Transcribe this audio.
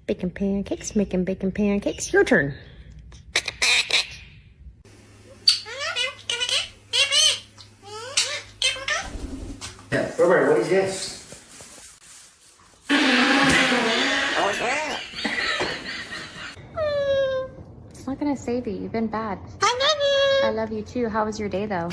Bacon pancakes, making bacon pancakes. Your turn. Yeah, Robert, what is this? It's not gonna save you. You've been bad. I love you too. How was your day though?